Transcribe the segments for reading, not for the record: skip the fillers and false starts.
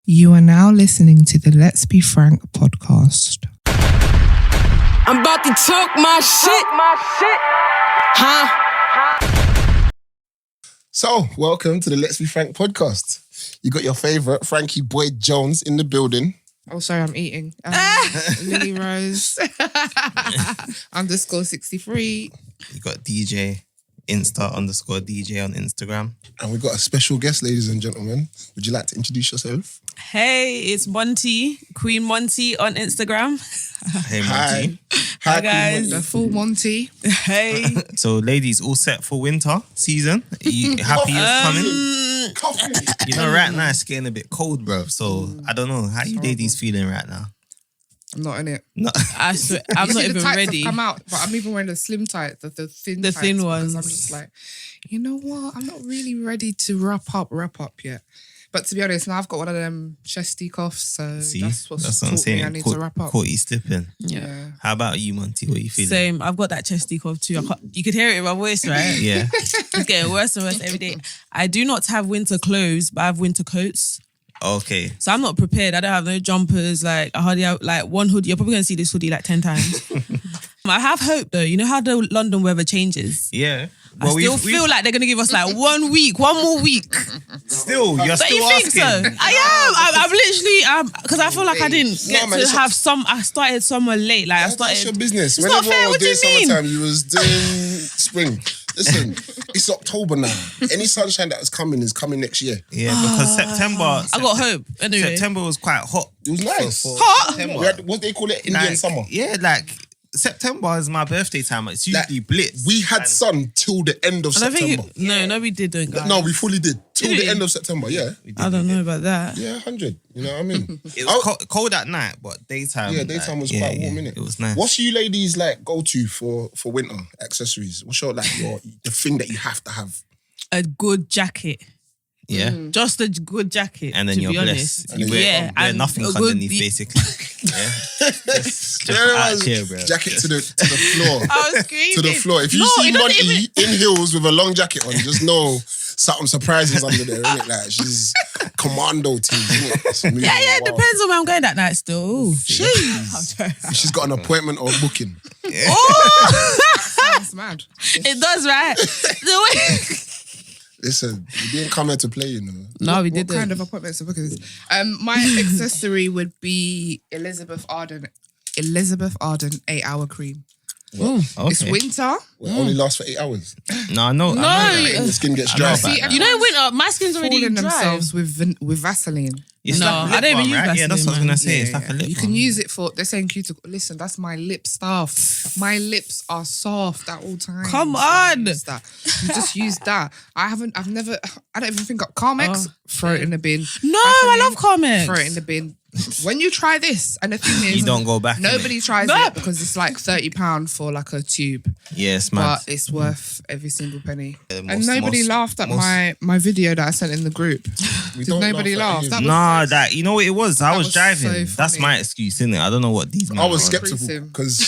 You are now listening to the LetsBFrank podcast. I'm about to talk my shit. Huh? So, welcome to the LetsBFrank podcast. You got your favourite Frankie Boyd Jones in the building. Oh, sorry, I'm eating. Lily Rose _63. You got DJ Insta_DJ on Instagram. And we got a special guest, ladies and gentlemen. Would you like to introduce yourself? Hey, it's Monty, Queen Monty on Instagram. Hey, Monty. Hi guys. The full Monty. Hey. So, ladies, all set for winter season? Are you happy it's coming? Coffee. You know, right now it's getting a bit cold, bro. So, I don't know. How you ladies feeling right now? I'm not in it. No. I swear, I'm not even ready. Have come out, but I'm even wearing the slim tight, the thin The tights, thin because ones. I'm just like, you know what? I'm not really ready to wrap up yet. But to be honest, now I've got one of them chesty coughs, so See? that's what's That's what I'm taught me saying. I need to wrap up. Caught you slipping. Yeah. How about you, Monty? What are you feeling? Same. I've got that chesty cough too. You could hear it in my voice, right? Yeah. It's getting worse and worse every day. I do not have winter clothes, but I have winter coats. Okay. So I'm not prepared. I don't have no jumpers. Like I hardly have like one hoodie. You're probably gonna see this hoodie like 10 times. I have hope though. You know how the London weather changes? Yeah. I still feel like they're gonna give us like 1 more week. Still, you're But still you think asking. so? I am. I'm literally because I feel like I didn't get man, to it's have some. I started somewhere late. Like I That's your started. business. It's When not everyone fair. was What do doing you mean? summertime, you was doing spring. Listen, it's October now. Any sunshine that is coming next year. Yeah, because September. I got hope. Anyway, September was quite hot. It was nice. Hot? September. We had, what they call it, Indian Like, summer. Yeah, like September is my birthday time. It's usually blitz. We had sun till the end of I don't September. think. No, we didn't. Guys. No, we fully did. Till Did the we? end of September, yeah. I don't know about that. Yeah, 100. You know what I mean? It was cold at night, but daytime. Yeah, daytime was quite warm, innit? It was nice. What's you ladies like go to for winter accessories? What's your the thing that you have to have? A good jacket. Yeah. Just a good jacket. And then to you're be blessed. honest. You wear and nothing a good underneath, beat. basically. Yeah. Just out here, bro. Jacket to the floor. I was screaming. To the floor. If you No, see it doesn't Monty in heels with a long jacket on, just know something surprises under there, innit? Like she's commando team, innit? Yeah, it depends on where I'm going that night still. Jeez. She's got an appointment or booking. Oh! Sounds mad. It does, right? The way- Listen, you didn't come here to play, you know. No, we What didn't. kind of appointments are bookings? My accessory would be Elizabeth Arden 8-hour cream. It's Okay. winter. Well, it only lasts for 8 hours. No, I know. I know that. And the skin gets I know dry. about See, that. You know, in winter, my skin's already Fooling dry. themselves with Vaseline. It's No, like a I lip don't even balm, use right? Yeah, that's what I was Vaseline, going to say. Yeah, It's like a lip you balm. can use it for, they're saying cuticle. Listen, that's my lip stuff. My lips are soft at all times. Come So I on. use that. You just use that. I don't even think of Carmex, throw it in the bin. No, I love Throw Carmex. it in the bin. When you try this, and the thing is, You don't go back. nobody tries No. it because it's like £30 for like a tube. Yes, man. But it's worth every single penny. Yeah, And most- nobody most- laughed at most- my video that I sent in the group. Did don't nobody laugh laugh? at That any was Nah, so- that you know what it was. I was was driving. so That's funny. my excuse, innit? I don't know what these. I was men are on. skeptical because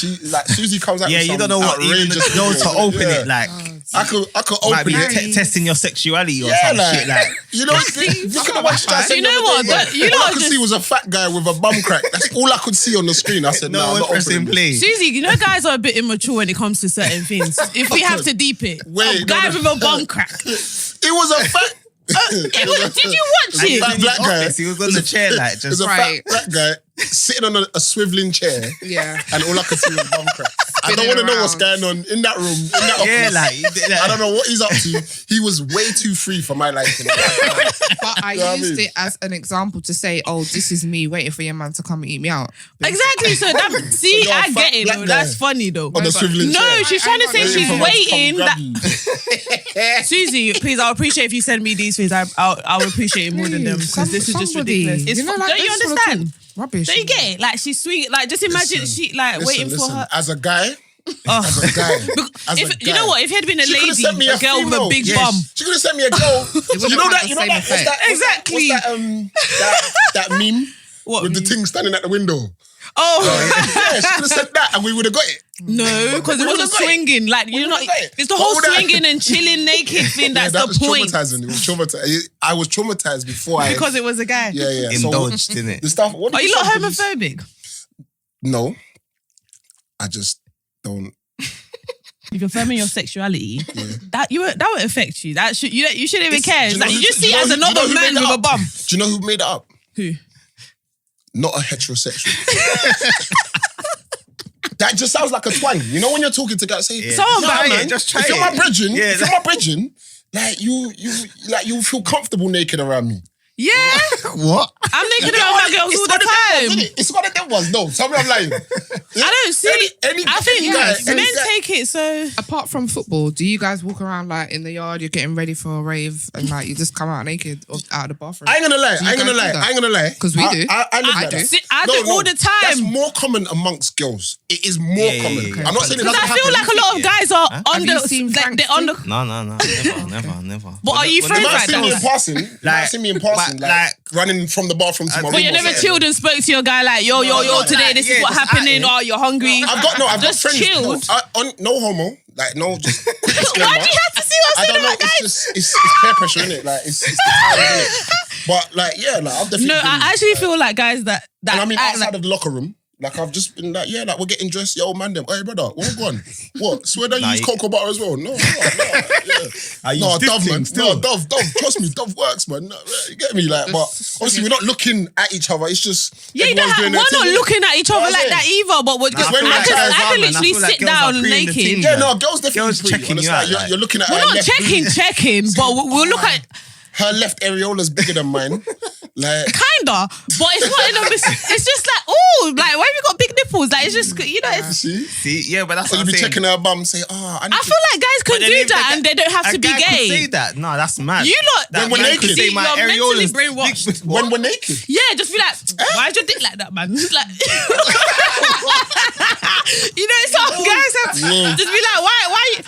Susie comes out. Yeah, with you some don't know what even outrageous know video. to open Yeah. it. Like I could might be open it. testing your sexuality or Yeah, some like, shit. Like you know, you could have watched that. You know what? You know all I what could just- see was a fat guy with a bum crack. That's all I could see on the screen. I said, no "No, I'm one not pressing opening this." play. Susie, you know guys are a bit immature when it comes to certain things. If we have to deep it. Wait, a guy no, with a bum crack. It was a fat. Did you watch And it? that black guy. He was on the chair like There's just. a Right. fat black guy sitting on a swiveling chair, Yeah. and all I could see was bum crack. I don't Spinning want to know what's around. going on in that room, in that office. Yeah, like I don't know what he's up to. He was way too free for my liking. But I You know what I used mean? it as an example to say, oh, this is me waiting for your man to come and eat me out. Exactly. So that see, you're a I fat get it black though. guy That's funny though. on a swiveling chair. No, she's trying to say I she's know. waiting. Come That, grab you. Susie, please, I'll appreciate if you send me these things. I'll appreciate it more than them because this is just Somebody. ridiculous. It's You know, like, don't they you just wanna understand? Rubbish. Don't you get it? Like she's sweet. Like just imagine she like waiting for her. As a guy, Oh. as a guy, as a If, guy. you know what? If it had been a She could've lady, sent me a girl with a female. big Yes. bum. She could have sent me a girl. wouldn't you know have that? had You the know same that? What's effect. that? Exactly. What's that? That meme What? with the thing standing at the window. Oh. Yeah, she could have said that and we would have got it. No, because it wasn't swinging. Like, you're not. It's the whole swinging and chilling naked thing that's that the was point. traumatizing. It was traumatizing. I was traumatized before Because it was a guy. Yeah. Indulged in it. The stuff. What Are did you not say? homophobic? No. I just don't. If you're affirming your sexuality, that won't affect you. That should you shouldn't even care. It's like you just see it as another man with a bum. Do you know who made it up? Who? Not a heterosexual. That just sounds like a twang. You know when you're talking to guys, say, Someone "Nah, buy man, it. Just try if you're it." my brethren, Yeah, if you're my brethren, like you feel comfortable naked around me. Yeah. What? I'm naked around my girls all the time. It's one of them ones. No, tell me I'm lying. I don't see. I think men take it so. Apart from football, do you guys walk around like in the yard? You're getting ready for a rave, and like you just come out naked or out of the bathroom. I ain't gonna lie. Because we do. I live like do. that. I do all the time. That's more common amongst girls. It is more common. yeah. I'm not saying it Because doesn't I feel happen. like a lot of guys are on Have you seen the. Like, Frank they're on the. No, never. But are you You friends might like see me in that? passing. You might see me in passing, like running from the bathroom to my room. But you or never something. chilled and spoke to your guy like, yo, today this is what just happening. at it. Oh, you're hungry. I've got Just friends. chilled. No homo. Like no, just quick disclaimer. Why do you have to see what I I'm don't saying know. about guys? It's just it's peer pressure, innit? Like it's the time, innit? But like yeah, like I've definitely. No, been, I actually feel like guys that and I mean act outside like, of the locker room. Like I've just been like, yeah, like we're getting dressed, yo, man, them. Hey, brother, what go on? What? Swear that you use cocoa butter as well? No, yeah. No, Dove, man. No, Dove. Trust me, Dove works, man. No, you get me? Like, but obviously we're not looking at each other. It's just yeah, everyone's doing we're their not thing, looking at each other What I'm like that saying. either. But we're Nah, I feel like I guys can literally sit down naked. Yeah, no, girls definitely Girls checking you out, like- You're looking at We're her not left checking, but we'll look at her left areola's bigger than mine. Like kinda, but it's not in a. It's just like, oh, like why have you got big nipples? Like it's just It's, see, Yeah, but that's so what you I'm be saying. checking her bum, say, I feel like guys can do that and they don't have to be A guy could gay. say that. No, that's mad. You lot, That When we're man naked. could say my You're mentally areolas brainwashed. when we're naked. Yeah, just be like, why is your dick like that, man? Like, some guys have to just be like, why you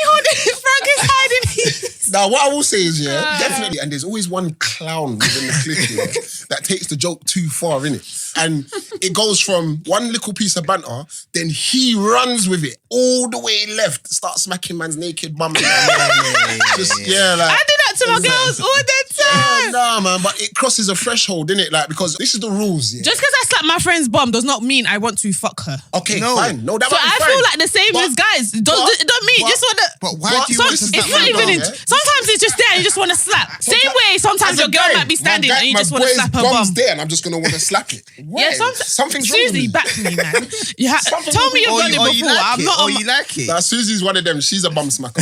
holding it? Frank is hiding his. Now, what I will say is, definitely, and there's always one clown within the clique that takes the joke too far, innit? And it goes from one little piece of banter, then he runs with it all the way left, starts smacking man's naked bum. Like, I do that to my girls all the time. Nah, man, but it crosses a threshold, innit? Like, because this is the rules, yeah. Just because I slap my friend's bum does not mean I want to fuck her. Okay, fine. No, that So might be I fine. feel like the same as guys. Don't mean just want to. But why do you want to It's slap not my even. bum? Sometimes it's just there and you just want to slap. Same way, sometimes As a your girl guy, might be standing my and you guy- just want to my slap her boy's bum. bum's there and I'm just going to want to slap it. Why? Something's wrong with Susie, me. back to me, man. Something's Tell wrong me you've with done it before. I'm not. you like it. Nah, Susie's one of them. She's a bum smacker.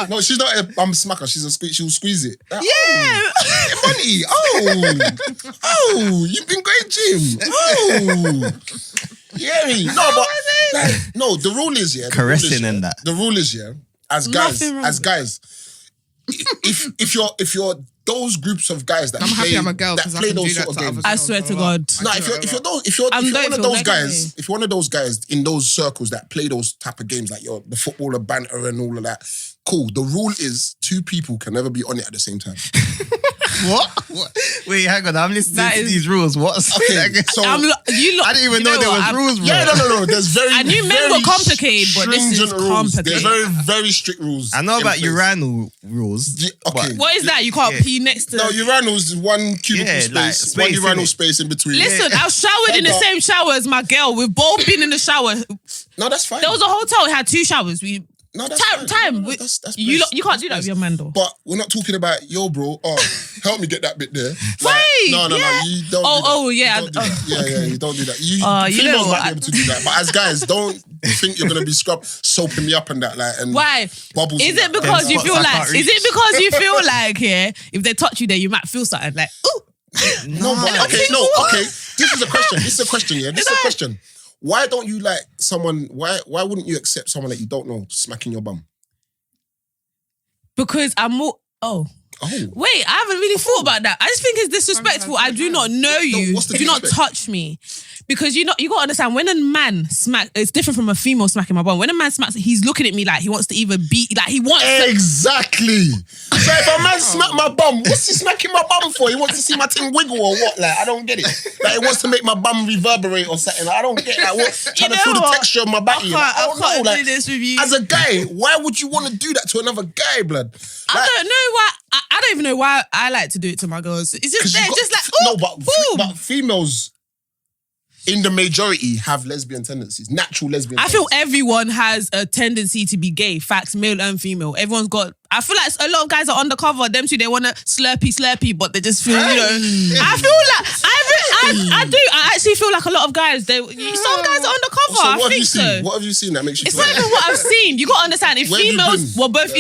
No, she's not a bum smacker. She'll squeeze it. Like, Yeah. Monty. Oh, you've been going gym. Oh. Yeah, no, but like, no, the rule is Caressing and that. The rule is as Nothing wrong guys, if you're those groups of guys that I'm play, happy I'm a girl that because I play can do those that sort of to games. others. I swear to God. No, if you're one of those guys, if you're one of those guys in those circles that play those type of games, like the footballer banter and all of that, cool. The rule is 2 people can never be on it at the same time. What? Wait, hang on. I'm listening to these rules. What's Okay, so I didn't even know there was rules, bro. yeah, no. There's very. I knew men very were complicated, but this is stringent rules. complicated. There's very strict rules. I know in about place. urinal rules. Okay. What is that? You can't pee next to. No, urinals is one cubicle Yeah, like space, space, one urinal innit? space in between. Listen, I showered in the Hold same shower as my girl. We've both been in the shower. No, that's fine. There was a hotel. It had 2 showers. No, that's fine. Time. No, that's You bliss. can't do that with your man though. But we're not talking about yo, bro. Oh, help me get that bit there. Right, No. yeah. You don't. Oh, do that. yeah. You don't do that. Yeah. You don't do that. You know females might what? be able to do that, but as guys, don't think you're gonna be soaping me up and that like and Why? bubbles. Is and it that. because Them you spots feel I like? can't Is it because you feel like if they touch you, then you might feel something like ooh. No, but okay. This is a question. Yeah, this is a question. Why don't you like someone? Why wouldn't you accept someone that you don't know smacking your bum? Because I'm more. Oh. Wait, I haven't really thought about that. I just think it's disrespectful. I do not know you. what's the Do not disrespect? touch me. Because you got to understand, when a man smacks, it's different from a female smacking my bum. When a man smacks, he's looking at me like he wants to either beat, like he wants to. Exactly. So if a man smack my bum, what's he smacking my bum for? He wants to see my thing wiggle or what? Like, I don't get it. Like, he wants to make my bum reverberate or something. Like, I don't get like what. Trying to feel the texture of my body. I can't Like, do this with you. as a guy, why would you want to do that to another guy, blood? I don't know why. I don't even know why I like to do it to my girls. It's just they're just like, no, boom. but females in the majority have lesbian tendencies, natural lesbian. I feel everyone has a tendency to be gay. Facts, male and female. Everyone's got. I feel like a lot of guys are undercover. Them two, they want to slurpy, but they just feel, I feel like I do. I actually feel like a lot of guys. Some guys are undercover. So I what have think you seen? so. What have you seen that makes you? It's feel not even what I've seen. You got to understand. If Where have you females been? were both,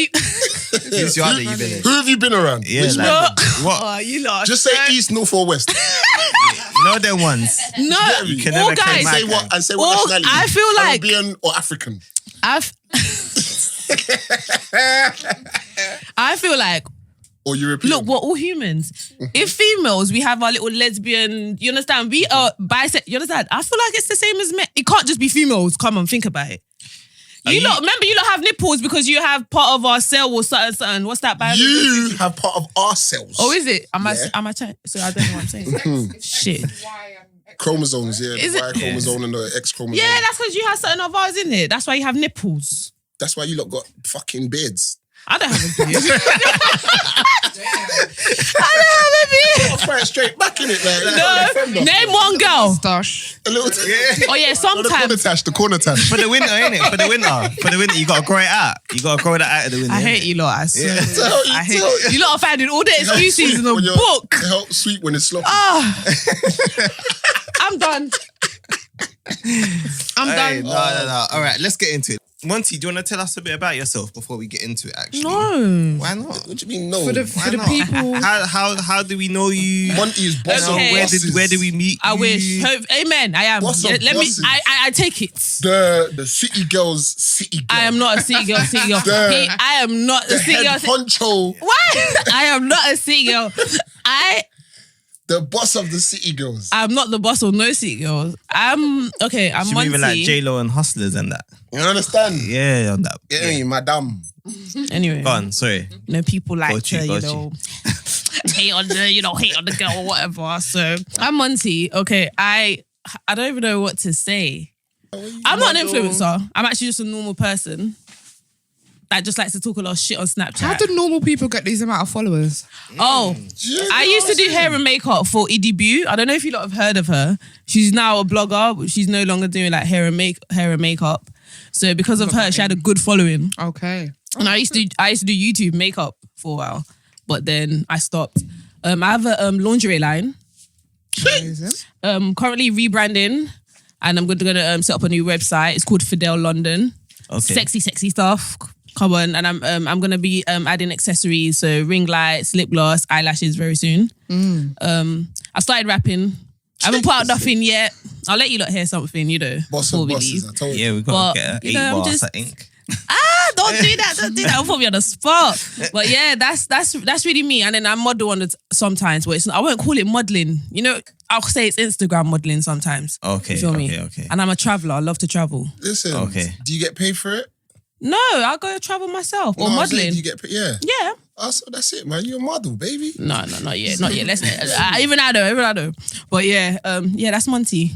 Who's your other you been in? Who have you been around? Yeah, Which like, man? what? oh, you lot. Just say east, north, or west. You know them ones. No, You can all never claim guys. my Say what? And say what All- nationality. I feel like- Caribbean or African. I feel like, Or European. look, we're all humans. If females, we have our little lesbian, you understand? We are bisexual, you understand? I feel like it's the same as men. It can't just be females. Come on, think about it. Remember, you lot have nipples because you have part of our cell or something. What's that? You have part of our cells. Oh, is it? Am I Yeah. So I don't know what I'm saying. Shit. Chromosomes, yeah. Is The it? Y chromosome and the X chromosome. Yeah, that's because you have certain of ours in it. That's why you have nipples. That's why you lot got fucking beards. I don't have a beard. I don't have a beard. I'll throw it straight back in it. No, name one girl. Stash. A little Oh yeah, sometimes. the corner tash. For the winter, innit? For the winter, you gotta grow it out. You gotta grow that out of the winter. I hate innit? you lot. I swear. I hate tell you lot are finding all the excuses in the When you're- book. It helps sweet when it's sloppy. I'm done. I'm Hey, done. no. All right, let's get into it. Monty, do you want to tell us a bit about yourself before we get into it? Actually, No. Why not? What do you mean no? For the people. How do we know you? Monty is boss of Okay. Where did we meet? I you? wish. Amen. I am. What's up, Let me. bosses? I take it. the city girls, city girl. I am not a city girl. City girl. The- I am not a the city girl. head honcho, Why? I am not a city girl. the boss of the city girls. I'm not the boss of no city girls. I'm She Monty. moving like J-Lo and Hustlers and that. You understand? Yeah, on that. Yeah, madam. Anyway, Go on, sorry. people like Got you, to, got hate on the girl or whatever. So I'm Monty. Okay, I don't even know what to say. I'm not an influencer. I'm actually just a normal person that just likes to talk a lot of shit on Snapchat. How do normal people get these amount of followers? Oh, I used to do hair and makeup for EDBU. I don't know if you lot have heard of her. She's now a blogger, but she's no longer doing like hair and makeup. So because of her, she had a good following. Okay. And I used to do YouTube makeup for a while, but then I stopped. I have a lingerie line. Amazing. Currently rebranding, and I'm going to set up a new website. It's called Fidel London. Okay. Sexy stuff. Come on, and I'm going to be adding accessories, so ring lights, lip gloss, eyelashes very soon. I started rapping. I haven't put out nothing yet. I'll let you lot hear something, Boss before of we bosses, leave. I told you. Yeah, we gotta But, get you know, 8 I'm bars just- of ink. Don't do that. Don't do that. I'll put me on the spot. But yeah, that's really me. And then I model on it sometimes, but I won't call it modeling. I'll say it's Instagram modeling sometimes. Okay, You feel me? okay. And I'm a traveler. I love to travel. Listen, Okay. do you get paid for it? No, I'll go travel myself or No, I'm saying, modeling. do you get paid? Yeah. Yeah. Oh, so that's it, man. You're a model, baby. No, not yet. Not yet. Let's even I know. But yeah, that's Monty.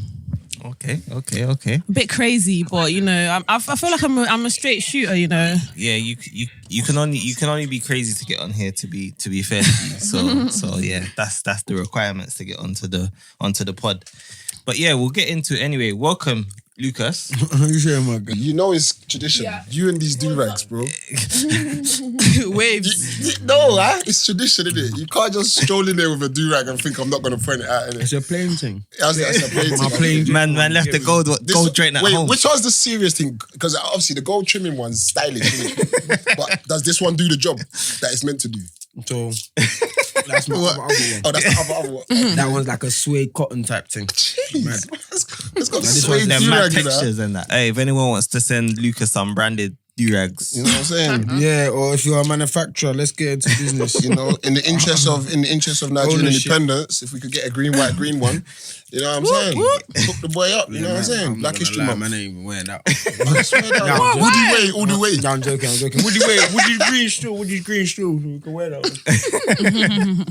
Okay. A bit crazy, but I feel like I'm a straight shooter. Yeah, you can only be crazy to get on here. To be fair to you, so yeah, that's the requirements to get onto the pod. But yeah, we'll get into it anyway. Welcome, Lucas. You know it's tradition. You and these do-rags, bro. Waves. No, it's tradition, isn't it? You can't just stroll in there with a do-rag and think I'm not going to point it out, innit? It's a plain thing. That's a plain thing. plain Man left the gold drain at wait, home. which one's the serious thing? Because obviously the gold trimming one's stylish, innit? But does this one do the job that it's meant to do? So that's my other one. Oh, that's the other one. That one's like a suede cotton type thing. Mad. It's got this suede one's They're do-rag mad in that. textures and that. Hey, if anyone wants to send Lucas some branded do-rags. You know what I'm saying? Yeah, or if you're a manufacturer, let's get into business. You know, in the interest of Nigerian Ownership. independence, if we could get a green, white, green one, you know what I'm saying? Hook the boy up, you know what I'm saying? Black History Month. Man, I ain't even wearing that. I swear that. All the way. No, I'm joking. Woody green stool. You can wear that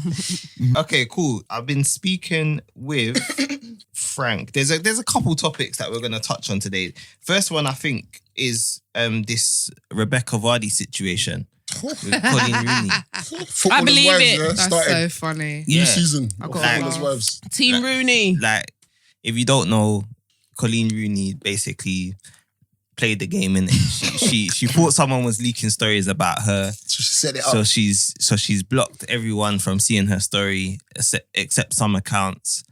one. Okay, cool. I've been speaking with Frank. There's a couple topics that we're going to touch on today. First one, I think, is this Rebecca Vardy situation with Colleen Rooney. I believe it. That's so funny. Yeah. New season. I of got Footballers' laugh. Wives. Team Rooney. Like, if you don't know, Colleen Rooney basically played the game, and she thought someone was leaking stories about her. So she set it up. So she's blocked everyone from seeing her story except some accounts.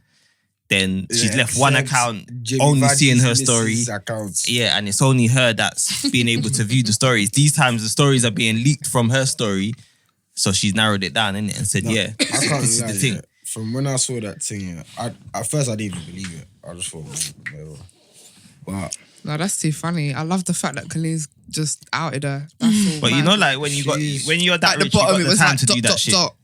Then she's left one account only seeing her story. Accounts. Yeah, and it's only her that's being able to view the stories. These times the stories are being leaked from her story. So she's narrowed it down, innit, and said, I can't this is lie, the thing. yeah. From when I saw that thing, at first I didn't even believe it. I just thought, whatever. But No, that's too funny. I love the fact that Colleen's just outed her. That's all. But you know, like when you're that at the rich, you bottom got it the was time like to do that dot shit. dot.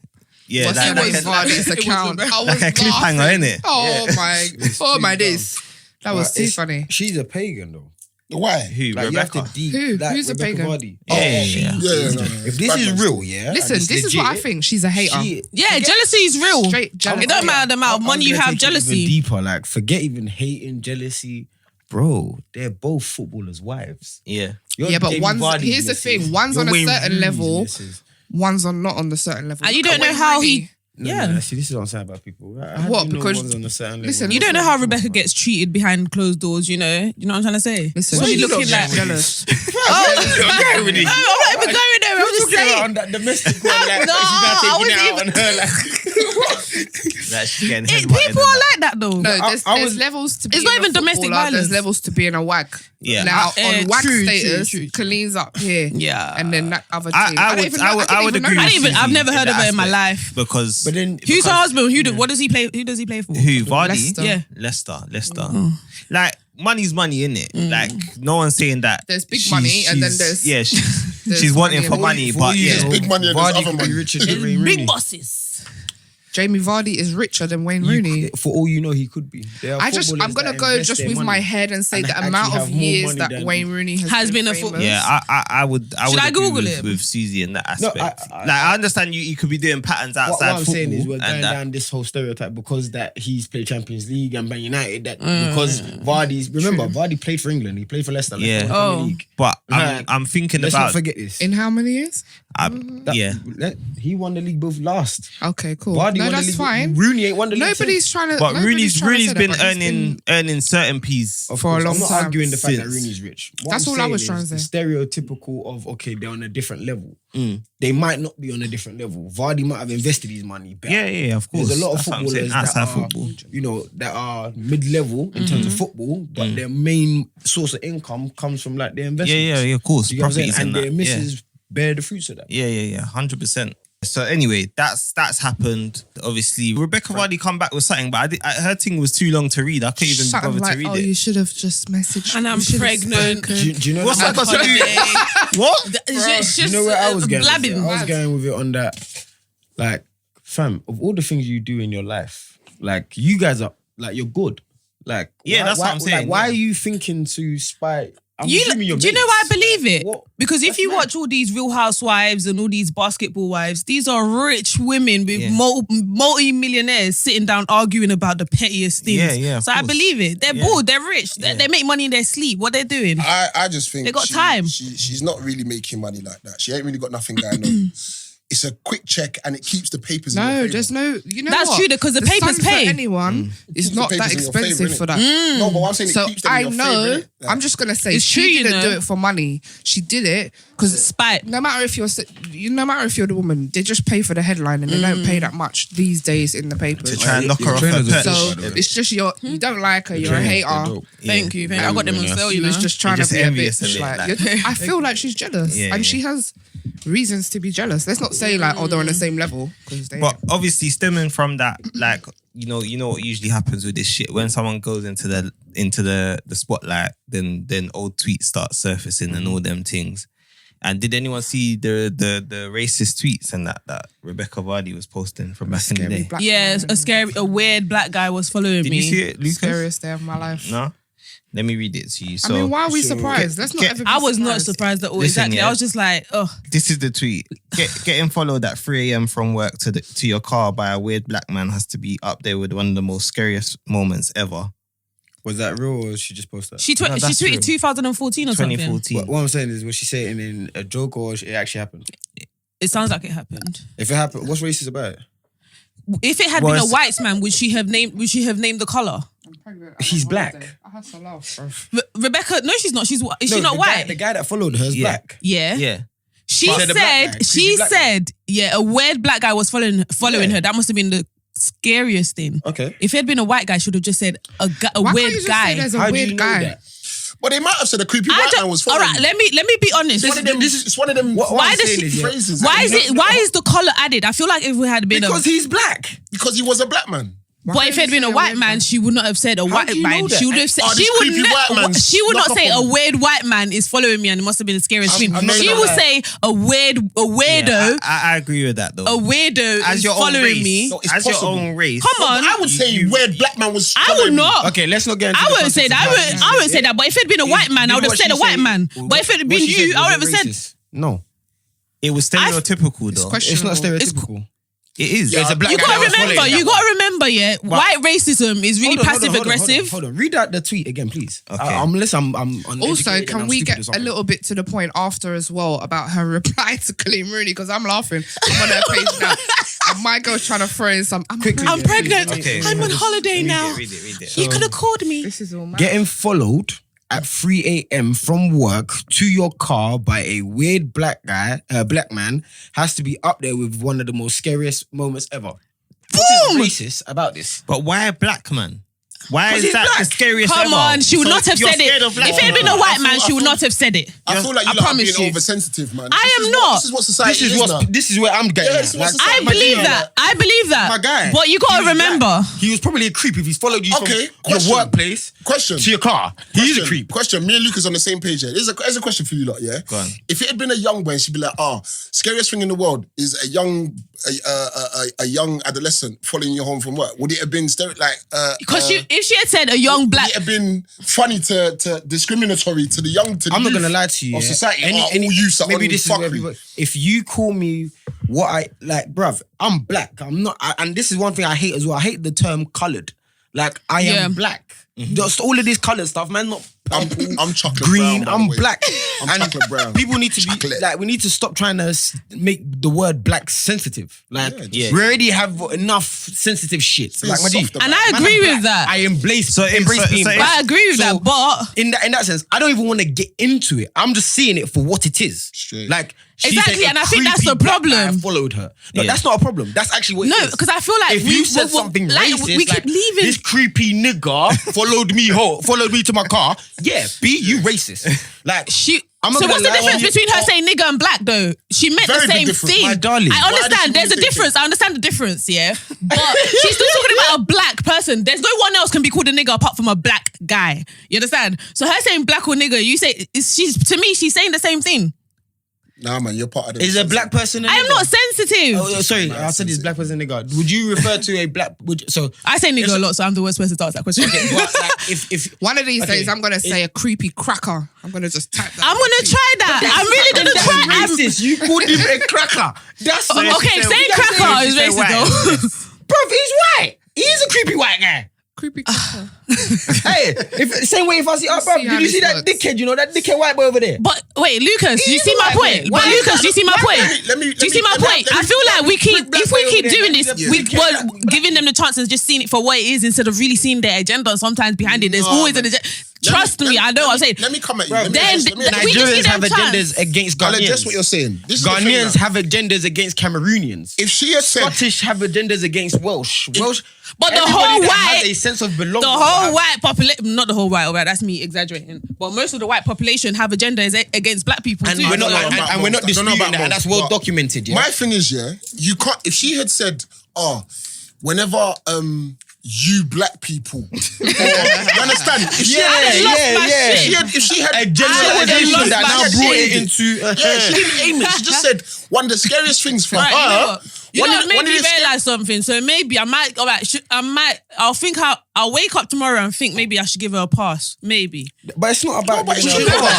Yeah, What's like, it was Vardy's account. I was like a cliffhanger, laughing. innit? Oh my days. That was too funny. she's a pagan though. Why? Who? Like Rebecca? you have to deep. Who? Like, Who's a Rebecca pagan? Vardy. Yeah. If this is real, yeah. Listen, and it's this is what I legit, think. She's a hater. Yeah, jealousy is real. Straight jealous. It don't matter the amount of money you gonna have, take it even jealousy. deeper, like forget even hating, jealousy. Bro, they're both footballers' wives. Yeah. You're Yeah, but Jamie one's Vardy's here's the missus. thing. One's You're on a Wayne certain Rooney's level. missus. One's on not on the certain level. And you Look don't at know Wayne how Rooney. he. No, see, this is what I'm saying about people. How What? do you know Because- one's on a certain level? listen, You don't know how Rebecca gets treated behind closed doors, you know? You know what I'm trying to say? Listen, What are you she's looking like? jealous. I'm not even going there. I'm just saying. on that domestic one, like, No, I wasn't on her, like. Like she's getting People are like that though. No, I there's was- levels to It's being not a even domestic footballer, violence. There's levels to being a wag. Yeah. Now on wag true, status, true. Colleen's up here. Yeah. And then that other I- thing. I don't would- even I know- would- didn't I would even know agree that. with I've never heard of her in my aspect. life. Because But then, Who's her husband? What does he play? Who does he play for? who? Vardy? Leicester. Yeah. Leicester. Like, money's money, innit? Like, no one's saying that. There's big money and then there's Yeah, there's she's wanting money for and money, for but you, yeah. There's big money and there's Vardy other could be money. richer than Wayne Rooney. Big bosses. Jamie Vardy is richer than Wayne Rooney. For all you know, he could be. There are I'm footballers gonna that go invest just their with money. my head and say And the actually amount have of more years money that than- Wayne Rooney Has been a famous. footballer. Yeah, I would Should I agree Google with, it? with Susie in that No, aspect. I understand you could be doing patterns What outside I'm football. saying is we're and going that. down this whole stereotype because that he's played Champions League and Man United. That because Vardy's Vardy played for England. He played for Leicester. Yeah. Leicester won the Oh. Premier League. But Right. I'm thinking Let's about not forget this. In how many years? yeah. He won the league both last. Okay, cool. Vardy No, won the that's league. fine. Rooney ain't won the league. Nobody's trying to. But nobody's Rooney's trying to say been that, but he's earning certain P's. Of for a course, long I'm not time arguing the fact that since. Rooney's rich. What That's I'm all I saying was is trying to the say. stereotypical of okay, they're on a different level. They might not be on a different level. Vardy might have invested his money better. Yeah, of course. There's a lot of That's what I'm saying, footballers that outside are, football. you know, that are mid-level in terms of football, but their main source of income comes from like their investments. Yeah, of course. You get what I'm saying? Properties And and their that. misses bear the fruits of that. Yeah, 100%. So anyway, that's happened. Obviously, Rebecca Vardy come back with something, but her thing was too long to read. I couldn't even something bother like, to read oh, it. you should have just messaged. And I'm you should have pregnant. spoken. Do you know What's that? that got to do? What? It's just You know where I was going with it? blabbing. I was going with it on that, like, fam, of all the things you do in your life, like, you guys are, like, you're good. Like, Yeah, that's what I'm saying, Like, why yeah. are you thinking to spy? I'm Do assuming you're you know mates. why I believe it? What? Because if That's you mad. watch all these Real Housewives and all these basketball wives, these are rich women with Yeah. multi-millionaires sitting down arguing about the pettiest things. Yeah, of So I course. believe it. They're Yeah. bored. They're rich. They make money in their sleep. What they're doing? I just think They got time. She's not really making money like that. She ain't really got nothing going on. It's a quick check and it keeps the papers in your No, favour. there's no. You know That's what? true, because the papers sun pay. for anyone is Keeps not the that papers in your expensive favour, for innit? that. No, but what I'm saying, So it keeps them I in your know. favour, innit? Like, I'm just gonna say It's she true, you didn't do know. it for money. She did it because Spite. no matter if no matter if you're the woman, they just pay for the headline and they don't pay that much these days in the papers. To try and knock her off her trainers are perch. So by the way. it's just you don't like her, you're a hater. Thank you. I got them on sale, You you know. was just trying You're to just be a envious bitch. of it, Like, like- I feel like she's jealous, Yeah, and yeah. she has reasons to be jealous. Let's not say like, oh, they're on the same level because they. But obviously, stemming from that, like you know what usually happens with this shit when someone goes into the spotlight, then old tweets start surfacing and all them things. And did anyone see the racist tweets and that Rebecca Vardy was posting from back in the day? Yeah, a weird black guy was following me. Did you see it, Lucas? Scariest day of my life. No? Let me read it to you. So, I mean, why are we surprised? Let's not ever be I was not surprised. surprised at all. Listen, Exactly. yeah. I was just like, oh. This is the tweet. Getting followed at 3 a.m. from work to your car by a weird black man has to be up there with one of the most scariest moments ever. Was that real or she just posted that? She tweeted real. 2014 or something. 2014. What I'm saying is, was she saying in a joke or it actually happened? It sounds like it happened. If it happened, what's racist about it? If it had been a white man, would she have named the color? He's black. I had to laugh, bro. Rebecca, no, she's not. Is she not white? The guy that followed her is black. Yeah. Yeah. She But- said, a weird black guy was following her. That must have been the scariest thing. Okay. If it had been a white guy, she would have just said a Why weird can't you just guy. say there's a How do weird you know guy? that? But they might have said a creepy white man was All following. right, let me be honest. It's one of them Why does she? phrases. Why is the collar added? I feel like if we had been Because he's black. Because he was a black man. but if it had been a white man, she would not have said a white do you man. know that? She would have said Oh, this creepy white man she would not snuck say up a on me. weird white man is following me and it must have been the scariest thing. I'm not She gonna would lie. say a weirdo. Yeah, I agree with that though. A weirdo As is your own following race. me. No, it's As possible. your own race. Come on. I would say weird black man was I following would me. not. Okay, let's not get into I the wouldn't say context that. of how she I wouldn't said say that. But if it had been a white man, I would have said a white man. But if it had been you, I would have said. No, It was stereotypical though. it's not stereotypical. It is. Yeah, It's a black You guy that gotta was remember. following You gotta remember. Yeah, white racism is really passive aggressive. Hold on. Read out the tweet again, please. Okay. Unless I'm Also, uneducated and can I'm we stupid or get a something. little bit to the point after as well about her reply to Colleen Rooney? Because I'm laughing. I'm on her page now. And my girl's trying to throw in some. I'm pregnant. Okay. I'm on holiday now. Read it. You could have called me. This is all mad. Getting followed at 3 a.m. from work to your car by a weird black man has to be up there with one of the most scariest moments ever. What is racist about this? But why a black man? Why is he's that black. the scariest Come ever? on, she would So not have you're said scared it. of black If it had been people? a white man, she would not have said it. I feel like I you lot are promise being you. oversensitive, man. I am not. This is what society is. This is where I'm getting. Yeah, at. this is what Like, society I believe Yeah. that. I believe that. my guy. But you he gotta was remember. black. He was probably a creep if he's followed you Okay, from question. your workplace Question. to your car. He's a creep. Question. Me and Lucas on the same page here. There's a question for you lot, yeah? Go on. If it had been a young boy, she'd be like, scariest thing in the world is a young adolescent following you home from work. Would it have been Because if she had said a young black, would it have been funny to discriminatory to the young to the I'm not youth gonna lie to you. of yeah. society? Any all youths are maybe on this is where fuckery. people, if you call me what I like, bruv, I'm black. I'm not, and this is one thing I hate as well. I hate the term coloured. Like I Yeah. am black. Just all of this coloured stuff, man. Not I'm chocolate green. brown, by I'm the way. black. I'm And chocolate brown. People need to Chocolate. be like. We need to stop trying to make the word black sensitive. Like Yeah. we already have enough sensitive shit. Like my G. soft about and it. I Man, agree I'm with black. that. I embrace So being black. I agree with So, that. But in that sense, I don't even want to get into it. I'm just seeing it for what it is. Straight. Like she Exactly, said a and I think that's creepy the black guy problem. followed her. No, Yeah. that's not a problem. That's actually what it no, is. because I feel like If you said something like, racist, we keep like, leaving. this creepy nigga followed me to my car. Yeah, B, you racist. Like I'm not So gonna what's the lie to difference you. between her saying nigger and black though? She meant Very the big same difference. thing. My darling. I Why understand. does she There's a mean the same difference. I understand the difference, yeah. But she's still talking about a black person. There's no one else can be called a nigger apart from a black guy. You understand? So her saying black or nigger, you say she's saying the same thing. Nah, man, you're part of the. Is a black person a I am nigga? not sensitive. Oh, sorry, I said this black person nigga. Would you refer to a black? So I say nigger a lot, so I'm the worst person to ask that question. but like, if One of these Okay. days, I'm gonna say a creepy cracker. I'm gonna just type that. I'm gonna try that. I'm really gonna try. I'm- racist, you called him a cracker. That's Okay, saying cracker is racist though. Bro, he's white. He's a creepy white guy. Creepy cracker. Hey, same way if I see, bro, see how did you see this that works. dickhead? You know that dickhead white boy over there. But wait, Lucas, do you He's see my white point? boy. But Why Lucas, is do you see my point? Let me- Do you see my let me- point? let me- I feel like we keep, black if we boy keep over there, doing this, yeah. we're giving them the chance and just seeing it for what it is instead of really seeing their agenda. Sometimes behind it, there's No, always man. an agenda. Trust me, I know what I'm saying. Let me come at you. Bro, Let me then address- let me we address- just Nigerians give have them chance. agendas against I'll address what Ghanaians. you're saying. This is the thing Ghanaians now. have agendas against Cameroonians. If she had said, Scottish have agendas against Welsh. But the everybody whole that white- has a sense of belonging. The whole white population, not the whole white, okay, that's me exaggerating, but most of the white population have agendas against black people and too. we're not, know and, about and we're not most. I don't know disputing about that. And most, that's well but documented. Yeah. my thing is, yeah, you can't. If she had said, whenever you black people. You understand? If she had a generalization that now brought it into. She didn't aim it. She just said one of the scariest things for her. You know, made me realize something. So maybe I might. All right, I'll wake up tomorrow and think maybe I should give her a pass. Maybe. But it's not about.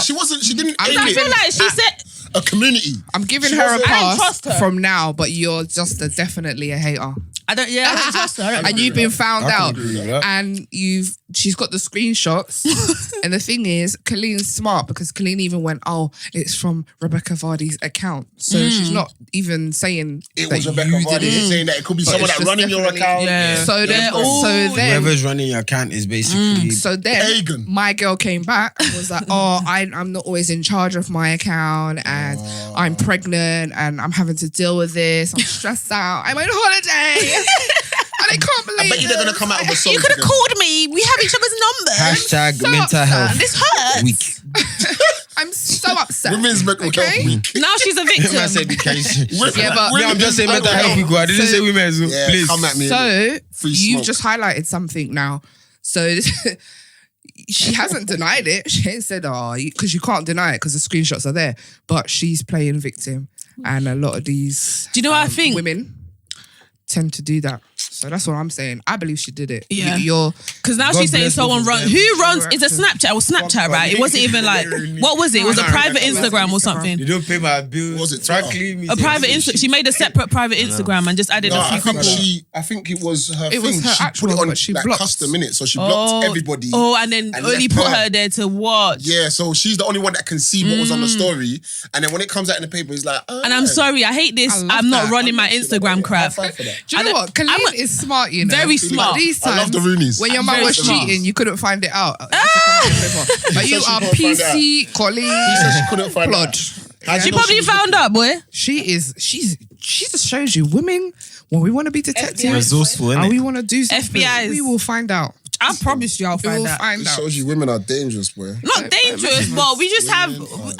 She wasn't. She didn't. I feel like she said. A community. I'm giving her a pass from now, but you're just definitely a hater. I don't trust her. And you've been found out, and she's got the screenshots. And the thing is, Colleen's smart because Colleen even went, "Oh, it's from Rebecca Vardy's account," so she's not even saying it was Rebecca Vardy. She's saying that it could be someone that running your account. Yeah. So then, whoever's running your account is basically. So then, my girl came back and was like, "Oh, I'm not always in charge of my account, and I'm pregnant, and I'm having to deal with this. I'm stressed out. I'm on holiday." And I can't believe I bet they're going to come out with a song. You could have called me. We have each other's numbers. # mental health. This hurts. Week. I'm so upset. Women's mental health week. Now she's a victim. I said I'm just saying mental health week. I didn't say women. Yeah, please. Come at me. So you've just highlighted something now. So she hasn't denied it. She ain't said, because you can't deny it because the screenshots are there. But she's playing victim. And a lot of these do you know what I think? Women tend to do that. So that's what I'm saying. I believe she did it. Yeah. Because now she's saying someone runs. Who runs? It's a Snapchat. It was Snapchat, right? It wasn't even like, what was it? It was a private Instagram or something. You don't pay my bills. Was it frankly? A private Instagram. She made a separate private Instagram and just added a few people. I think it was her It was thing. her She actual put it on one, but she like blocked. custom in it, so she blocked everybody. And then only left put her. her there to watch. Yeah, so she's the only one that can see what was on the story, and then when it comes out in the paper, it's like, And I'm sorry, I hate this. I love I'm not that. running my Instagram crap. High five for that. do you know what? Colleen is smart, you know. Very smart. These I love times, the Roonies. when your mum Very was smart. cheating, you couldn't find it out. But you said she are couldn't find PC, Colleen. She said she couldn't find Plod. out. She probably found out, boy. She just shows you women when we want to be detectives Resourceful, and innit? we want to do something. FBI's. We will find out. I promise you I'll We find will out. find It out. shows you women are dangerous, boy. Not dangerous, but we just have.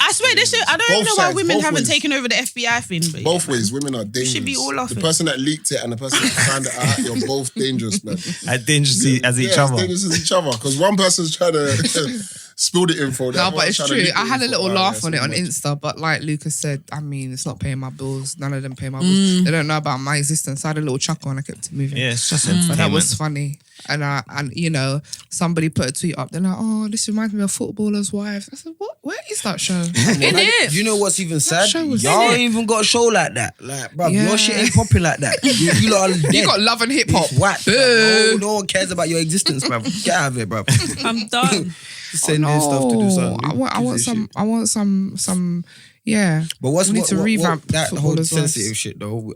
I swear, this shit. I don't even Both know why sides, women both haven't ways. taken over the FBI thing. But Both ways, women are dangerous. should be all off the it. person that leaked it and the person that found it out, you're both dangerous, man. As dangerous as each As other. dangerous as each other. Because one person's trying to spill the info. the No, other but one's it's trying to true. leak the I had a info. little Oh, laugh yeah, on it so on much. Insta, but like Lucas said, I mean, it's not paying my bills. None of them pay my bills. They don't know about my existence. I had a little chuckle and I kept it moving. Yeah, it's just But that entertainment. was funny. And you know, somebody put a tweet up. They're like, "Oh, this reminds me of Footballers' Wives." I said, "What? Where is that show?" it You know what's even sad? show was Y'all in it. ain't even got a show like that. Like, bro, Yeah. your shit ain't popping like that. You lot are dead. You got Love and Hip Hop. It's whack, bruv. Boo. No one cares about your existence, bro. Get out of it, bro. I'm done. Just send this stuff to do something. I want some. Yeah. But we need to revamp that whole Footballers' Wives. sensitive shit though?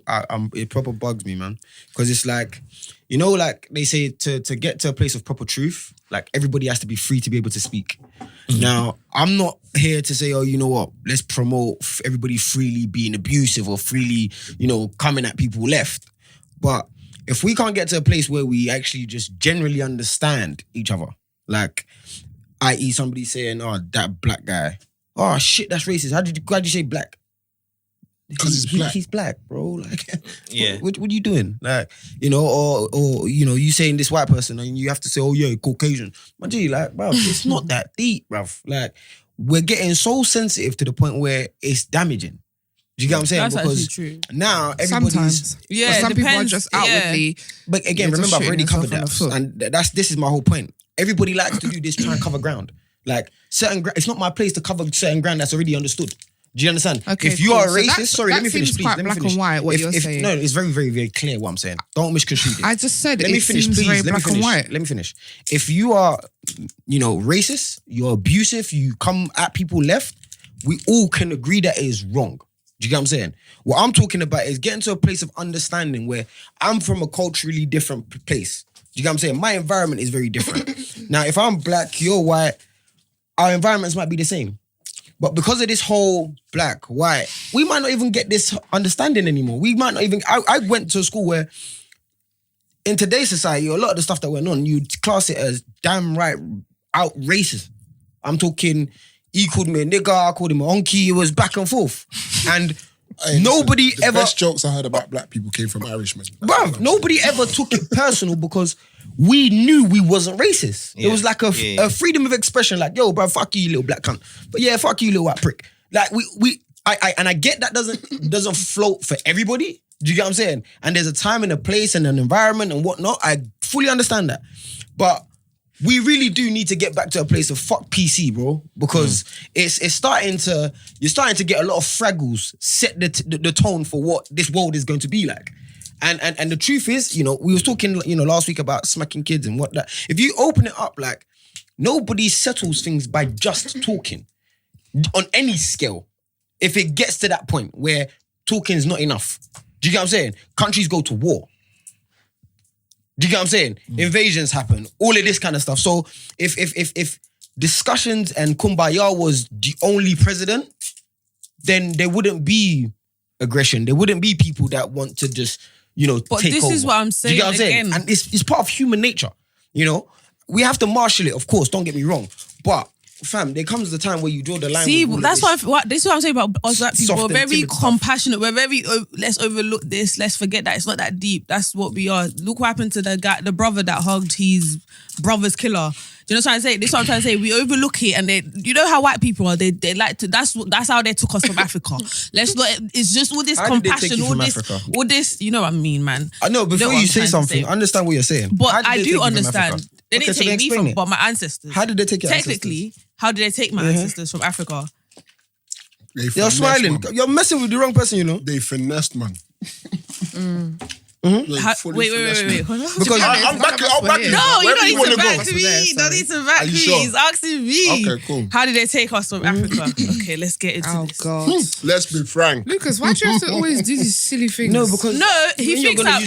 It proper bugs me, man. Because it's like, you know, like they say to get to a place of proper truth, like everybody has to be free to be able to speak. Now, I'm not here to say, oh, you know what? Let's promote everybody freely being abusive or freely, you know, coming at people left. But if we can't get to a place where we actually just generally understand each other, like, i.e. somebody saying, oh, that black guy. Oh shit, that's racist. Why'd you say black? Because he's black. He's black, bro. Like, Yeah. what are you doing? Like, you know, or you know, you saying this white person and you have to say, oh yeah, Caucasian. My G, like, bro, it's not that deep, bruv. Like, we're getting so sensitive to the point where it's damaging. Do you get what I'm saying? That's Because actually true. now everybody's. Sometimes. Yeah, But it some people are depends. just Yeah. outwardly. But again, You're just remember, I've already shooting covered that, yourself in the and this is my whole point. Everybody likes to do this, try and cover ground. Like it's not my place to cover certain ground that's already understood. Do you understand? Okay, if you cool. are So racist, that's- sorry, let that me finish, seems please. quite Let me black finish. and white, what you're saying. No, it's very, very, very clear what I'm saying. Don't misconstrue this. I just said Let me it finish, seems please. very Let me black finish. and white. Let me finish. If you are, you know, racist, you're abusive, you come at people left, we all can agree that it is wrong. Do you get what I'm saying? What I'm talking about is getting to a place of understanding where I'm from a culturally different place. Do you get what I'm saying? My environment is very different. Now, if I'm black, you're white, our environments might be the same. But because of this whole black, white, we might not even get this understanding anymore. We might not even... I went to a school where in today's society, a lot of the stuff that went on, you'd class it as damn right out racist. I'm talking, he called me a nigger, I called him a honky, it was back and forth. And Nobody the ever. best jokes I heard about black people came from Irishmen. Bruv, nobody ever took it personal because we knew we wasn't racist. It was like a freedom of expression. Like, yo, bruv, fuck you, little black cunt. But yeah, fuck you, little white prick. Like I get that doesn't float for everybody. Do you get what I'm saying? And there's a time and a place and an environment and whatnot. I fully understand that. But we really do need to get back to a place of fuck PC, bro, because it's starting to you're starting to get a lot of fraggles set the tone for what this world is going to be like. And the truth is, you know, we was talking, you know, last week about smacking kids and what that. If you open it up, like, nobody settles things by just talking on any scale. If it gets to that point where talking is not enough, do you get what I'm saying? Countries go to war. Do you get what I'm saying? Invasions happen, all of this kind of stuff. So if discussions and kumbaya was the only president, then there wouldn't be aggression. There wouldn't be people that want to just, you know, but take over. But this is what I'm saying. Do you get what I'm saying? Again. And it's part of human nature. You know, we have to marshal it, of course. Don't get me wrong, but fam, there comes the time where you draw the line. See, that's this is what I'm saying about us black people. We're very compassionate. We're very, let's overlook this. Let's forget that it's not that deep. That's what we are. Look what happened to the brother that hugged his brother's killer. Do you know what I'm trying to say? This is what I'm trying to say. We overlook it, and you know how white people are. They like to. That's how they took us from Africa. Let's not. It's just all this compassion, all this. You know what I mean, man. I know. Before you say something, understand what you're saying. But I do understand. They didn't take me from, but my ancestors. How did they take your Technically, how did they take my ancestors from Africa? You're smiling. Man. You're messing with the wrong person, you know. They finessed, man. Wait. Because I'll back you. No, you don't need to back me. You don't need to back me. He's asking me. Okay, cool. How did they take us from Africa? Okay, let's get into this. God. Let's be frank. Lucas, why do you have to always do these silly things? No, because he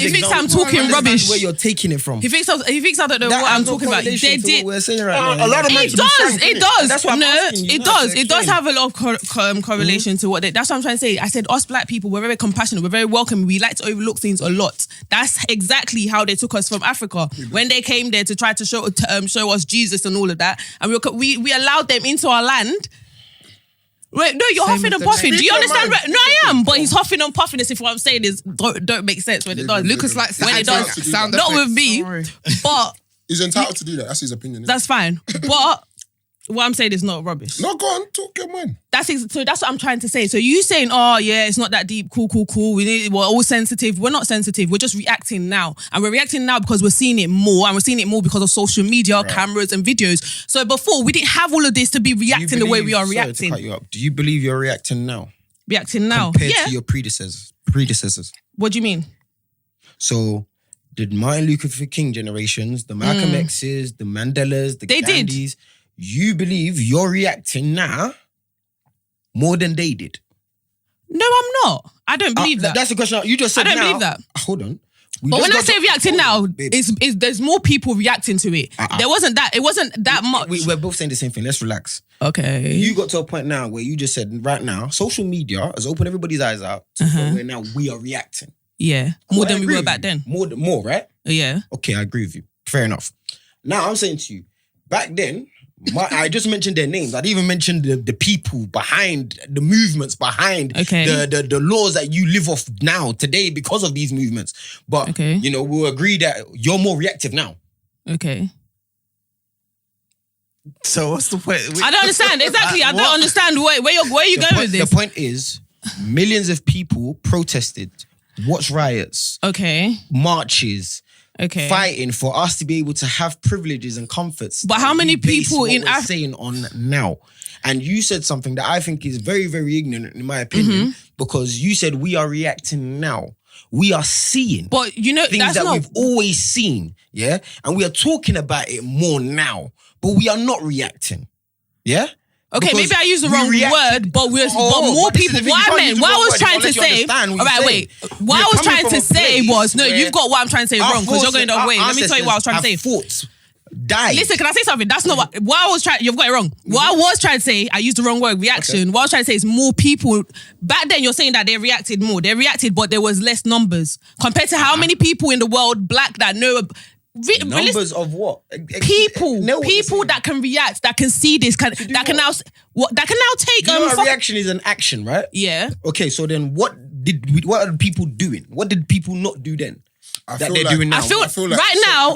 thinks I'm talking rubbish. Where you're taking it from. He thinks I don't know what I'm talking about. They did. We're saying right now. A lot of It does. That's what I'm asking you. It does. It does have a lot of correlation to what they. That's what I'm trying to say. I said us black people, we're very compassionate. We're very welcoming. We like to overlook things a lot. That's exactly how they took us from Africa when they came there to try to show us Jesus and all of that, and we allowed them into our land. Wait, no, you're huffing and puffing. Do you understand? No, I am, but he's huffing and puffing as if what I'm saying is don't make sense when it does. Lucas likes when it does. Sound not effects. with me, but he's entitled to do that. That's his opinion. That's fine. But what I'm saying is not rubbish. No, go on, talk your mind. So that's what I'm trying to say. So you saying, oh yeah, it's not that deep, cool. We're all sensitive. We're not sensitive. We're just reacting now. And we're reacting now because we're seeing it more. And we're seeing it more because of social media, cameras and videos. So before, we didn't have all of this to be reacting the way we are reacting. Sorry to cut you up. Do you believe you're reacting now? Reacting now? Compared to your predecessors. What do you mean? So the Martin Luther King generations, the Malcolm X's, the Mandelas, the Gandhis, you believe you're reacting now more than they did? No, I'm not. I don't believe that. That's the question. You just said I don't believe that. Hold on. But when I say reacting now, there's more people reacting to it. There wasn't that. It wasn't that much. We're both saying the same thing. Let's relax. Okay. You got to a point now where you just said, right now, social media has opened everybody's eyes out to the point where now we are reacting. Yeah. More than we were back then. More, right? Yeah. Okay, I agree with you. Fair enough. Now I'm saying to you, back then, I just mentioned their names. I didn't even mention the people behind, the movements behind the laws that you live off now, today, because of these movements. But, you know, we'll agree that you're more reactive now. Okay. So what's the point? I don't understand. Exactly. I don't understand where are you going with this? The point is, millions of people protested, watched riots, marches, fighting for us to be able to have privileges and comforts. But how many people in Africa saying on now? And you said something that I think is very, very ignorant in my opinion, because you said we are reacting now. We are seeing, but you know, things that we've always seen, and we are talking about it more now, but we are not reacting, Okay, maybe I used the wrong word, but more people. What I was trying to say. All right, wait. What I was trying to say was you've got what I'm trying to say wrong because you're going the wrong way. Let me tell you what I was trying to say. Thoughts died. Listen, can I say something? That's not what I was trying. You've got it wrong. What I was trying to say, I used the wrong word. Reaction. What I was trying to say is more people. Back then, you're saying that they reacted more. They reacted, but there was less numbers compared to how many people in the world, black, that know. Numbers of what? People Know what you're saying. that can react, that can see this, that can now take You know, a reaction is an action, right? Yeah. Okay, so then what are the people doing? What did people not do then? That they're doing now. I feel like right now,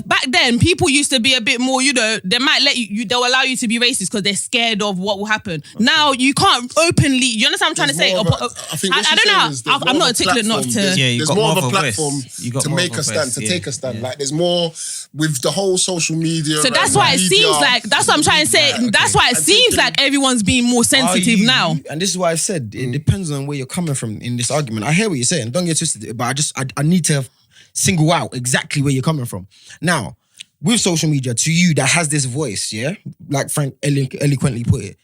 back then, people used to be a bit more, you know, they might let you they'll allow you to be racist because they're scared of what will happen. Okay. Now, you can't openly, you understand what I'm trying to say? I don't know, I'm not articulate enough to... There's more of a platform to make a stand, to take a stand. Like, there's more with the whole social media. So that's why it seems like, that's what I'm trying to say, that's why it seems like everyone's being more sensitive now. And this is why I said, it depends on where you're coming from in this argument. I hear what you're saying, don't get twisted, but I need to single out exactly where you're coming from. Now, with social media, to you that has this voice, yeah, like Frank eloquently put it,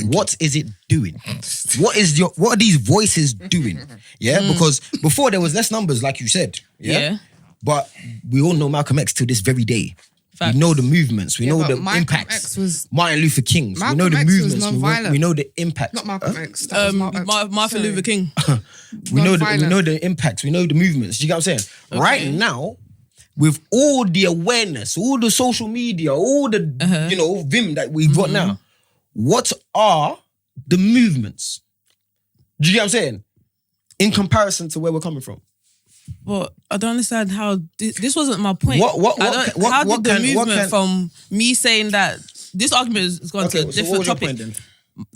what is it doing? What are these voices doing? Yeah, because before there was less numbers, like you said. Yeah. But we all know Malcolm X to this very day. Facts. We know the movements. We know the impacts. Martin Luther King. We know the movements. We know the impact. Not Malcolm X. Martin Luther King. we know the impacts. We know the movements. You get what I'm saying? Okay. Right now, with all the awareness, all the social media, all the vim that we've got now, what are the movements? Do you get what I'm saying? In comparison to where we're coming from. But I don't understand how this wasn't my point. How did the movement from me saying that this argument is going to a different topic?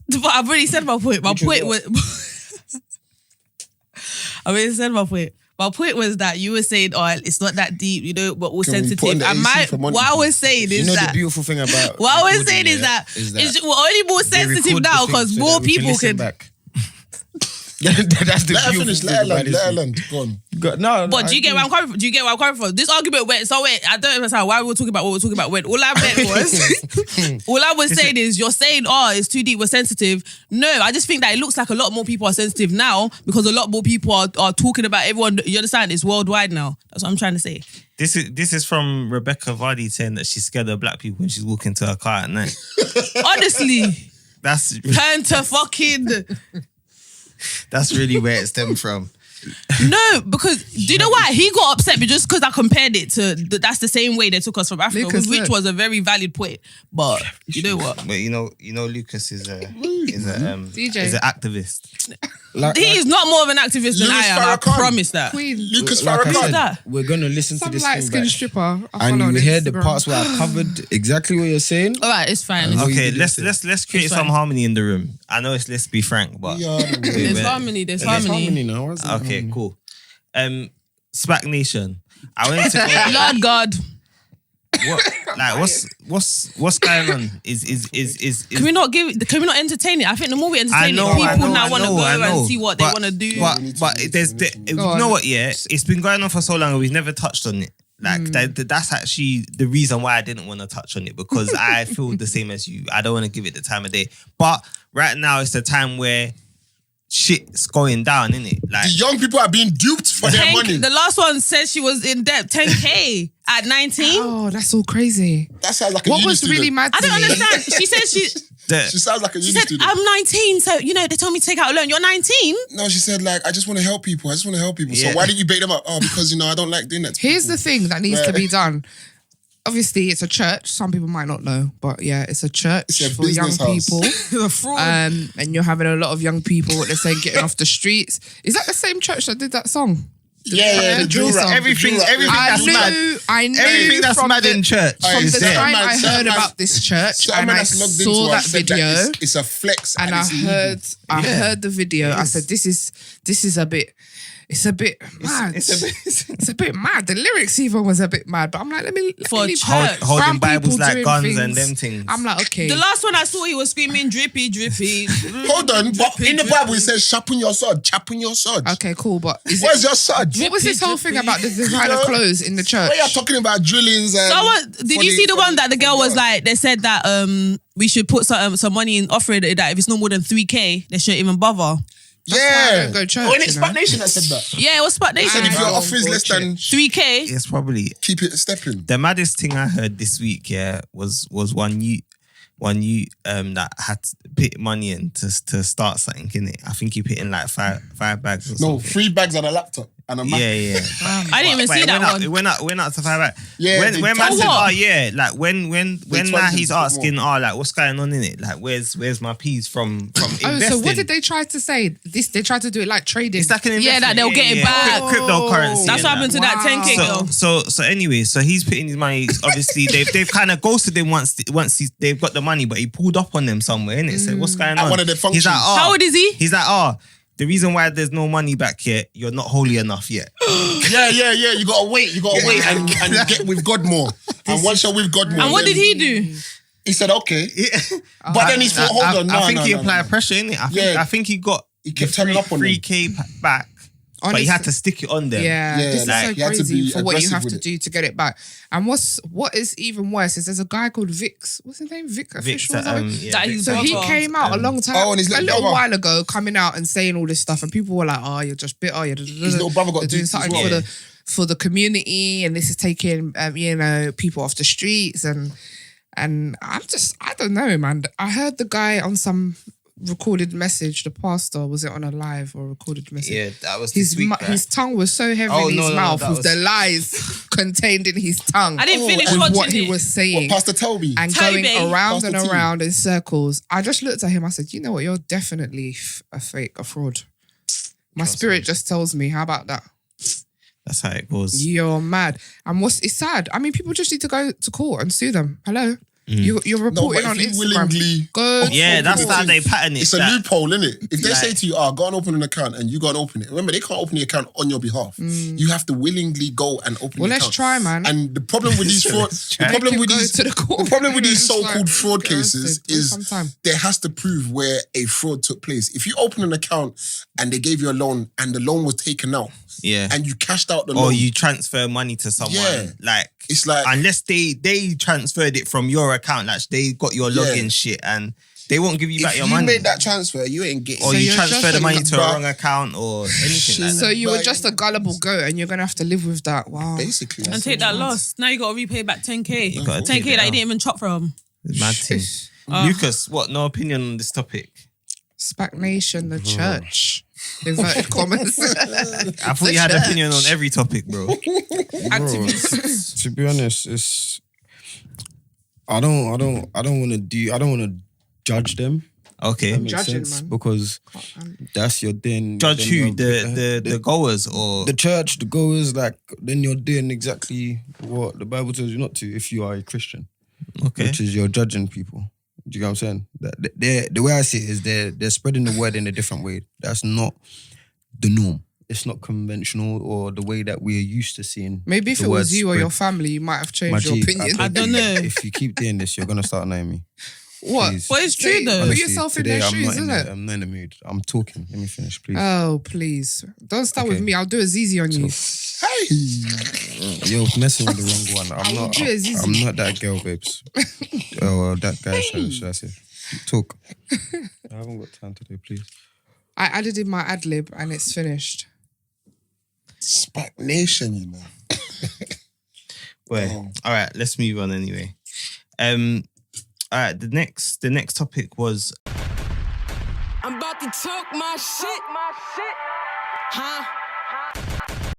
But I've already said my point. My point was I've already said my point. My point was that you were saying, it's not that deep, you know, but all sensitive. And what I was saying is that the beautiful thing about what I was saying is that we're only more sensitive now because more people can. That's the let her finish. Let her land. Go on. No, but do you get where I'm coming from? Do you get where I'm coming from? This argument went. I don't understand why we were talking about what we're talking about. When all I meant was, all I was saying is, you're saying, it's too deep, we're sensitive. No, I just think that it looks like a lot more people are sensitive now because a lot more people are talking about everyone. You understand? It's worldwide now. That's what I'm trying to say. This is from Rebecca Vardy saying that she's scared of black people when she's walking to her car at night. Honestly, that's turn to fucking. That's really where it stemmed from. No, because do you know why he got upset? Just because I compared it to that's the same way they took us from Africa, which was a very valid point. But you know what? But you know, Lucas is an activist. He is not more of an activist than I am. I promise that. Lucas Farrakhan. We're gonna listen to this light skin stripper, and we hear the parts where I covered exactly what you're saying. All right, it's fine. Okay, let's create some harmony in the room. I know it's Let's Be Frank, but there's harmony. There's harmony now. Okay, cool. SPAC Nation. I wanted to go, Lord God. What's going on? Is can we not entertain it? I think the more we entertain it, people now want to go and see what they want to do. But you know what? Yeah, it's been going on for so long and we've never touched on it. Like that's actually the reason why I didn't want to touch on it, because I feel the same as you. I don't want to give it the time of day. But right now it's the time where shit's going down, innit? Like, the young people are being duped for their money. The last one said she was in debt 10K at 19. Oh, that's all crazy. That sounds like a what was student. Really mad to I don't understand. She said she sounds like a uni student. I'm 19, so they told me to take out a loan. You're 19? No, she said I just want to help people. Yeah. So why didn't you bait them up? Oh, because I don't like doing that to Here's people. the thing that needs to be done. Obviously, it's a church. Some people might not know, but yeah, it's a church for young people. The fraud. And you're having a lot of young people, what they're saying, getting off the streets. Is that the same church that did that song? The drill rap. Everything that's mad. I knew everything that's mad in church. From the time I heard about this church and I saw that video, it's a flex, and I heard the video. I said, "This is a bit." It's a bit mad. It's a bit mad. The lyrics even was a bit mad. But I'm like, let me holding Bibles like guns and them things. I'm like, okay. The last one I saw, he was screaming, drippy, drippy. Hold on, but in the Bible it says, sharpen your sword, sharpen your sword. Okay, cool, but where's your sword? What was this whole thing about the designer clothes in the church? Where you're talking about drillings and... Did you see the one that the girl was like, they said that we should put some money in offering that if it's no more than 3K, they shouldn't even bother. I don't go church. Oh, and it's SPAC Nation that said that. Yeah, it was SPAC Nation. If your offers less than 3K, it's probably keep it stepping. The maddest thing I heard this week, was one you that had to put money in to start something, innit? I think he put in like five bags or something. No, 3 bags and a laptop. and a Yeah. I didn't even see that one. It went up to 5 back. Yeah, when man For said, what? oh yeah, like when now he's a bit asking, oh, like what's going on in it? Like where's my piece from investing? Oh, so what did they try to say? They tried to do it like trading. It's like an Yeah, that they'll get it back. Cryptocurrency. That's what happened to that 10K girl. So anyway, so he's putting his money. Obviously, they've kind of ghosted him once they've got the money, but he pulled up on them somewhere, innit? So what's going on? At one of the functions. He's like, oh, How old is he? He's like, oh, the reason why there's no money back yet, you're not holy enough yet. Yeah. You gotta wait. And get with God more. And once you're with God more. And what did he do? He said, okay. But then he thought, hold on, I think he applied pressure, innit? I think he got kept turning up on them. 3K back. But he had to stick it on them. Yeah, this like, is you so had to crazy be for what you aggressive have with to it. do to get it back. And what is even worse is there's a guy called Vix. What's his name? Vic Official. or something? That he's So he brother. came out a long time, and his a little little brother. while ago, coming out and saying all this stuff, and people were like, "Oh, you're just bitter." His little brother got They're doing duped as something well. for the community, and this is taking people off the streets, and I don't know, man. I heard the guy on some recorded message. The pastor, was it on a live or recorded message? Yeah, that was His this week, right? his tongue was so heavy Oh, in his no, mouth that with was- the lies contained in his tongue. I didn't finish with watching what he it. was saying. Pastor Toby. And Toby. going around and Pastor T. around in circles. I just looked at him. I said, you know what? You're definitely a fake, a fraud. My spirit just tells me, how about that? That's how it goes. You're mad. And it's sad. I mean, people just need to go to court and sue them. Hello? You're No, reporting but on if you Instagram. willingly... Go Yeah, to that's court. how they pattern it. It's a that- loophole, innit? If they Like- say to you, go and open an account, and you go and open it. Remember, they can't open the account on your behalf. You have to willingly go and open Well, the let's account. try, man. And the problem with these fraud... The problem Make with him go these... to the court. The problem with these It's like, so-called fraud get arrested. cases Give is some time. there has to prove where a fraud took place. If you open an account and they gave you a loan and the loan was taken out Yeah. and you cashed out the Or loan... you transfer money to someone. Yeah. Like, It's like... unless they transferred it from your account, like they got your login shit and they won't give you back If your you money. made that transfer, you ain't getting... or So you you're transfer just the a- money to a But- wrong account or anything like So that. you were But- just a gullible goat and you're going to have to live with that. Wow. Basically. And take that loss. Now you got to repay back 10K. You gotta take 10K it that you out. didn't even chop from. Mad thing. Lucas, what? No opinion on this topic? SPAC Nation, the church. Inverted commas. I thought you had an opinion on every topic, bro. Activists. To be honest, it's I don't want to judge them. Okay. That makes Judging, sense man. because that's your then. Judge then who? you're- The goers or the church, the goers, like then you're doing exactly what the Bible tells you not to if you are a Christian, okay. which is you're judging people. Do you get what I'm saying? The way I see it is they're spreading the word in a different way. That's not the norm. It's not conventional or the way that we're used to seeing. Maybe if the it was word you or spread. your family, you might have My changed your G, opinion. I don't know. If you keep doing this, you're gonna start annoying me. What? Please. But it's true though. Put Honestly, yourself in today their I'm shoes, not in isn't it? I'm not in the mood. I'm talking. Let me finish, please. Oh, please. Don't start with Okay. me. I'll do Azizi on you. Hey! You're messing with the wrong one. I will do it, Zizi. I'm not that girl, babes. Or that guy, should I say? Talk. I haven't got time today, please. I added in my ad lib and it's finished. SPAC Nation, you know. Well, all right. Let's move on anyway. All right. The next topic was I'm about to talk my shit. Huh?